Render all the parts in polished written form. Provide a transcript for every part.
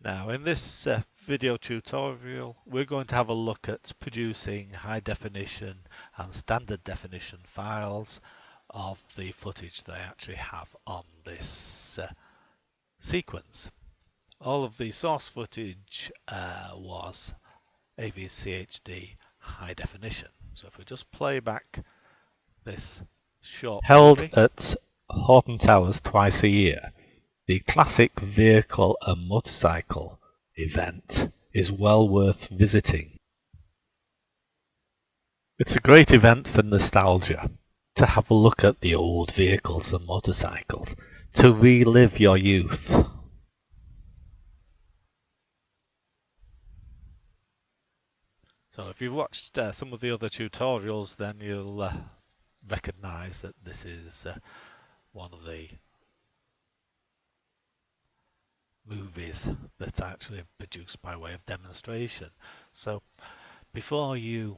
Now in this video tutorial we're going to have a look at producing high definition and standard definition files of the footage that I actually have on this sequence. All of the source footage was AVCHD high definition. So if we just play back this short Held movie. at Horton Towers twice a year, the Classic Vehicle and Motorcycle event is well worth visiting. It's a great event for nostalgia, to have a look at the old vehicles and motorcycles, to relive your youth. So if you've watched some of the other tutorials, then you'll recognize that this is one of the movies that's actually produced by way of demonstration. So before you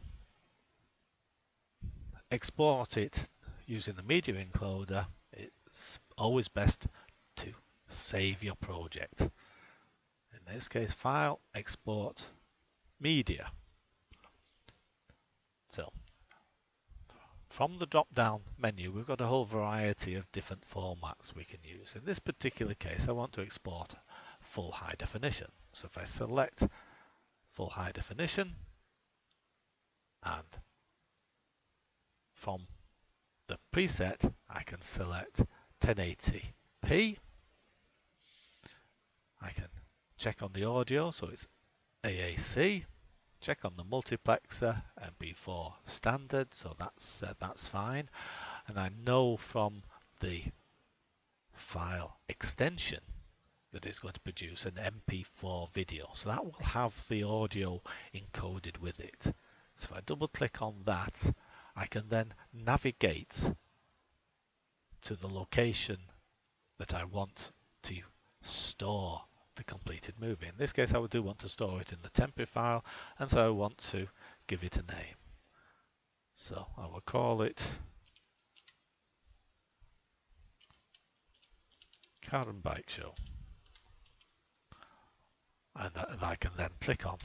export it using the media encoder, it's always best to save your project. In this case, File, Export, Media. So from the drop-down menu, we've got a whole variety of different formats we can use. In this particular case, I want to export full high definition. So if I select full high definition, and from the preset, I can select 1080p. I can check on the audio, so it's AAC. Check on the multiplexer, MP4 standard, so that's fine. And I know from the file extension that it's going to produce an MP4 video. So that will have the audio encoded with it. So if I double click on that, I can then navigate to the location that I want to store the completed movie. In this case, I do want to store it in the temporary file, and so I want to give it a name. So I will call it Car and Bike Show. And I can then click on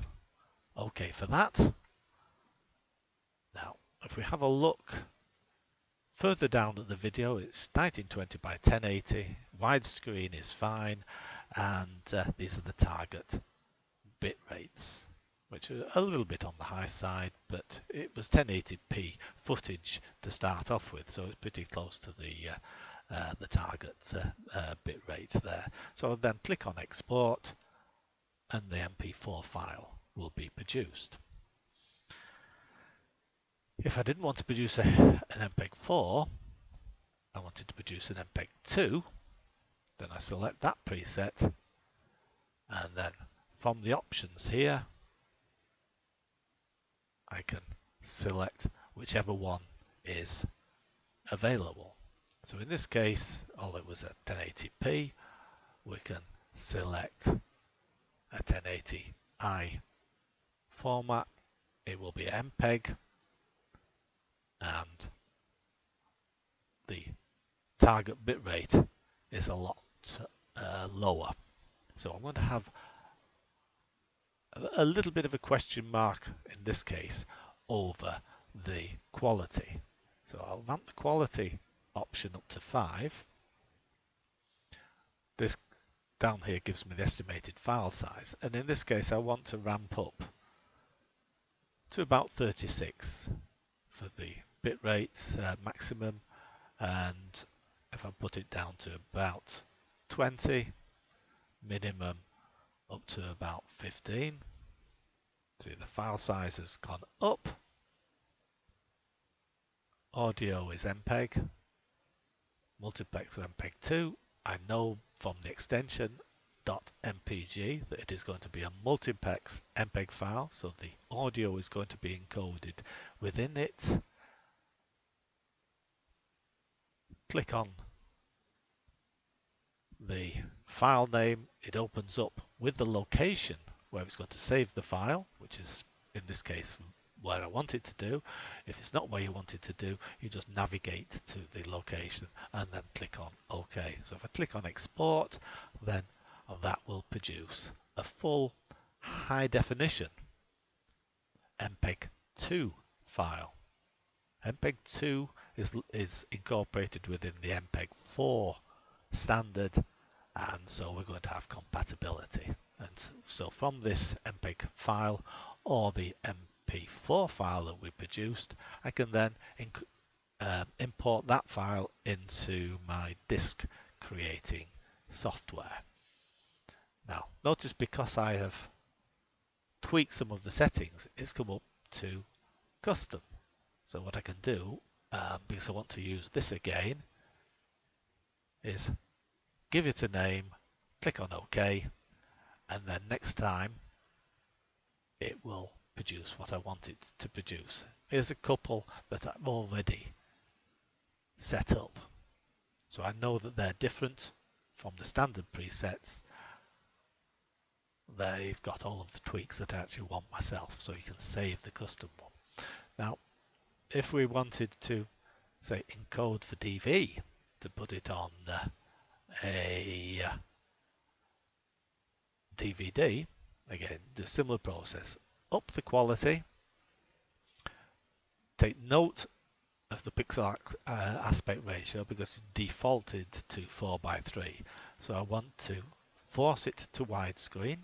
OK for that. Now, if we have a look further down at the video, it's 1920 by 1080, widescreen is fine, and these are the target bit rates, which are a little bit on the high side, but it was 1080p footage to start off with, so it's pretty close to the target bit rate there. So I'll then click on Export, and the MP4 file will be produced. If I didn't want to produce an MPEG-4, I wanted to produce an MPEG-2, then I select that preset, and then from the options here, I can select whichever one is available. So in this case, although it was at 1080p, we can select a 1080i format. It will be MPEG, and the target bitrate is a lot lower. So I'm going to have a little bit of a question mark in this case over the quality. So I'll ramp the quality option up to 5. This down here gives me the estimated file size, and in this case I want to ramp up to about 36 for the bitrate maximum, and if I put it down to about 20, minimum up to about 15. See, the file size has gone up. Audio is MPEG, multiplexer MPEG-2. I know from the extension .mpg that it is going to be a multiplex MPEG file, so the audio is going to be encoded within it. Click on the file name, it opens up with the location where it's going to save the file, which is in this case where I want it to do. If it's not where you want it to do, you just navigate to the location and then click on OK. So if I click on Export, then and that will produce a full high definition MPEG-2 file. MPEG-2 is incorporated within the MPEG-4 standard, and so we're going to have compatibility. And so from this MPEG file or the MP4 file that we produced, I can then import that file into my disk creating software. Now notice, because I have tweaked some of the settings, it's come up to custom. So what I can do, because I want to use this again, is give it a name, click on OK, and then next time it will produce what I want it to produce. Here's a couple that I've already set up, so I know that they're different from the standard presets. They've got all of the tweaks that I actually want myself, so you can save the custom one. Now if we wanted to, say, encode for DV, to put it on a DVD, again, do a similar process. Up the quality, take note of the pixel aspect ratio because it's defaulted to 4:3. So I want to force it to widescreen,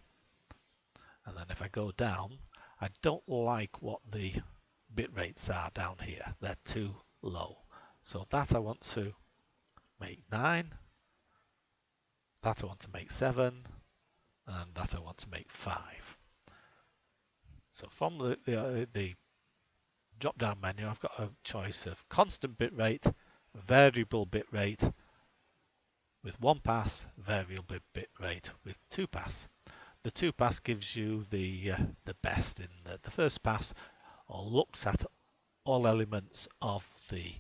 and then if I go down, I don't like what the bit rates are down here. They're too low. So that I want to make 9, that I want to make 7, and that I want to make 5. So from the drop down menu, I've got a choice of constant bitrate, variable bitrate with 1 pass, variable bitrate with 2 pass. The 2 pass gives you the best in the first pass, or looks at all elements of the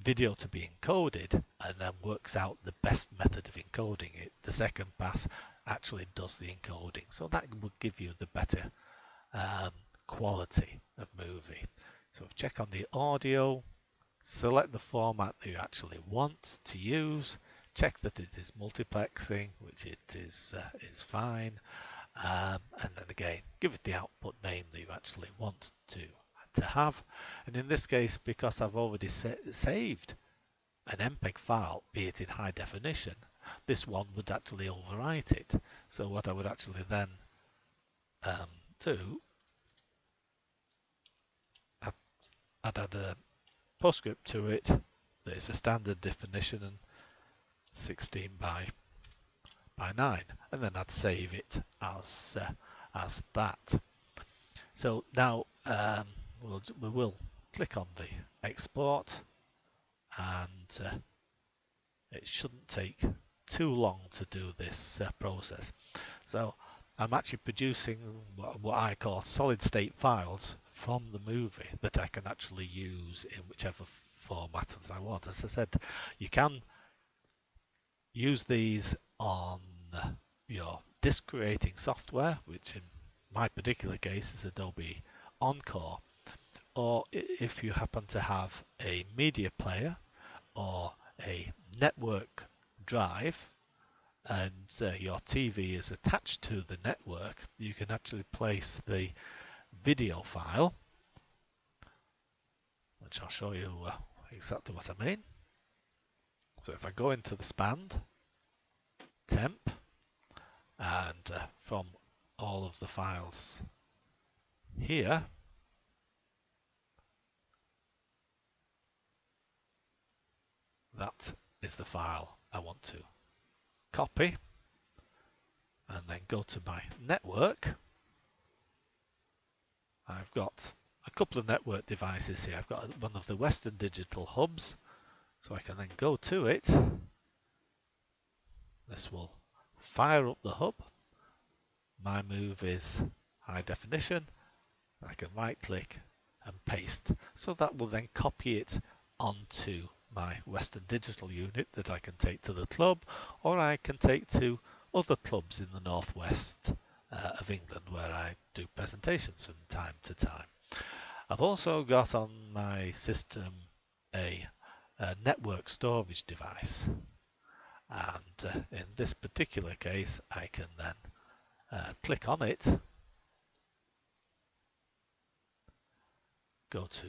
video to be encoded and then works out the best method of encoding it. The second pass actually does the encoding, so that would give you the better quality of movie. So check on the audio, select the format that you actually want to use, check that it is multiplexing, which it is fine, and then again give it the output name that you actually want to have. And in this case, because I've already saved an MPEG file, be it in high definition, this one would actually overwrite it. So what I would actually then do, I'd add a postscript to it that is a standard definition and 16 by 9, and then I'd save it as that. So now we will click on the export, and it shouldn't take too long to do this process. So I'm actually producing what I call solid state files from the movie that I can actually use in whichever format that I want. As I said, you can use these on your disk creating software, which in my particular case is Adobe Encore, or if you happen to have a media player or a network drive and your TV is attached to the network, you can actually place the video file, which I'll show you exactly what I mean. So if I go into the SPAND temp, and from all of the files here, that is the file I want to copy, and then go to my network. I've got a couple of network devices here. I've got one of the Western Digital hubs, so I can then go to it. This will fire up the hub. My move is high definition. I can right click and paste, so that will then copy it onto my Western Digital unit that I can take to the club, or I can take to other clubs in the northwest of England where I do presentations from time to time. I've also got on my system a network storage device, and in this particular case I can then click on it, go to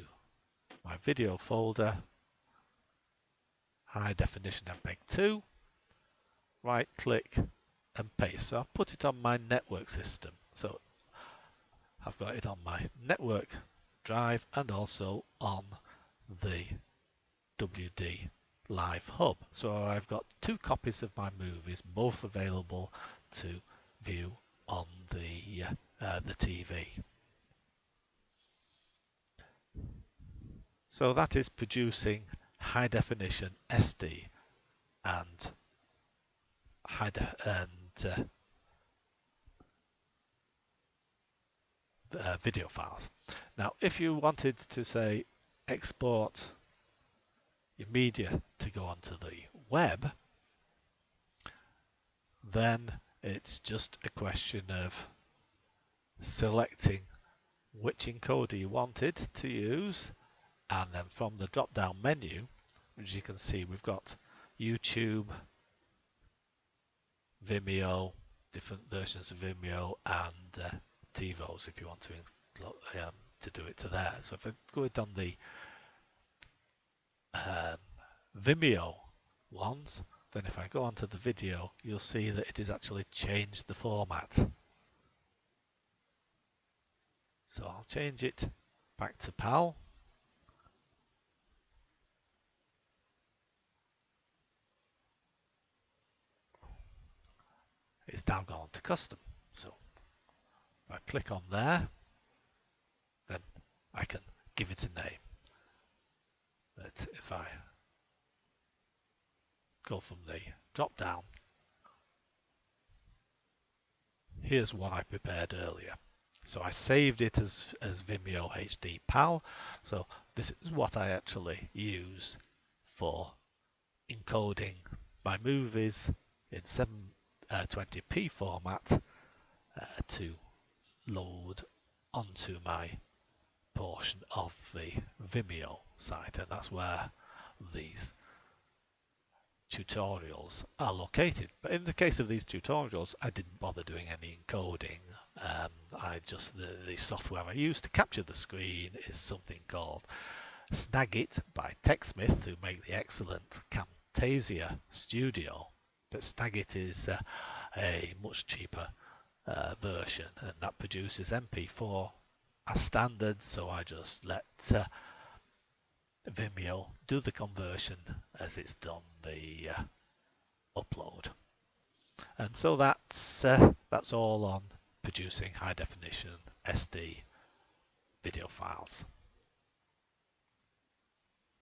my video folder, high definition MPEG 2, right click and paste. So I'll put it on my network system. So I've got it on my network drive and also on the WD Live Hub. So I've got 2 copies of my movies, both available to view on the TV. So that is producing high definition SD and video files. Now, if you wanted to say export your media to go onto the web, then it's just a question of selecting which encoder you wanted to use, and then from the drop down menu, as you can see, we've got YouTube, Vimeo, different versions of Vimeo, and TiVos if you want to do it to there. So if I go it on the Vimeo ones, then if I go onto the video, you'll see that it has actually changed the format. So I'll change it back to PAL. It's now gone to custom. So if I click on there, then I can give it a name. But if I go from the drop down, here's one I prepared earlier. So I saved it as Vimeo HD PAL. So this is what I actually use for encoding my movies in 720p format to load onto my portion of the Vimeo site, and that's where these tutorials are located. But in the case of these tutorials, I didn't bother doing any encoding. The software I use to capture the screen is something called Snagit by TechSmith, who make the excellent Camtasia Studio. But Snagit is a much cheaper version, and that produces MP4 as standard. So I just let Vimeo do the conversion as it's done the upload. And so that's all on producing high definition SD video files.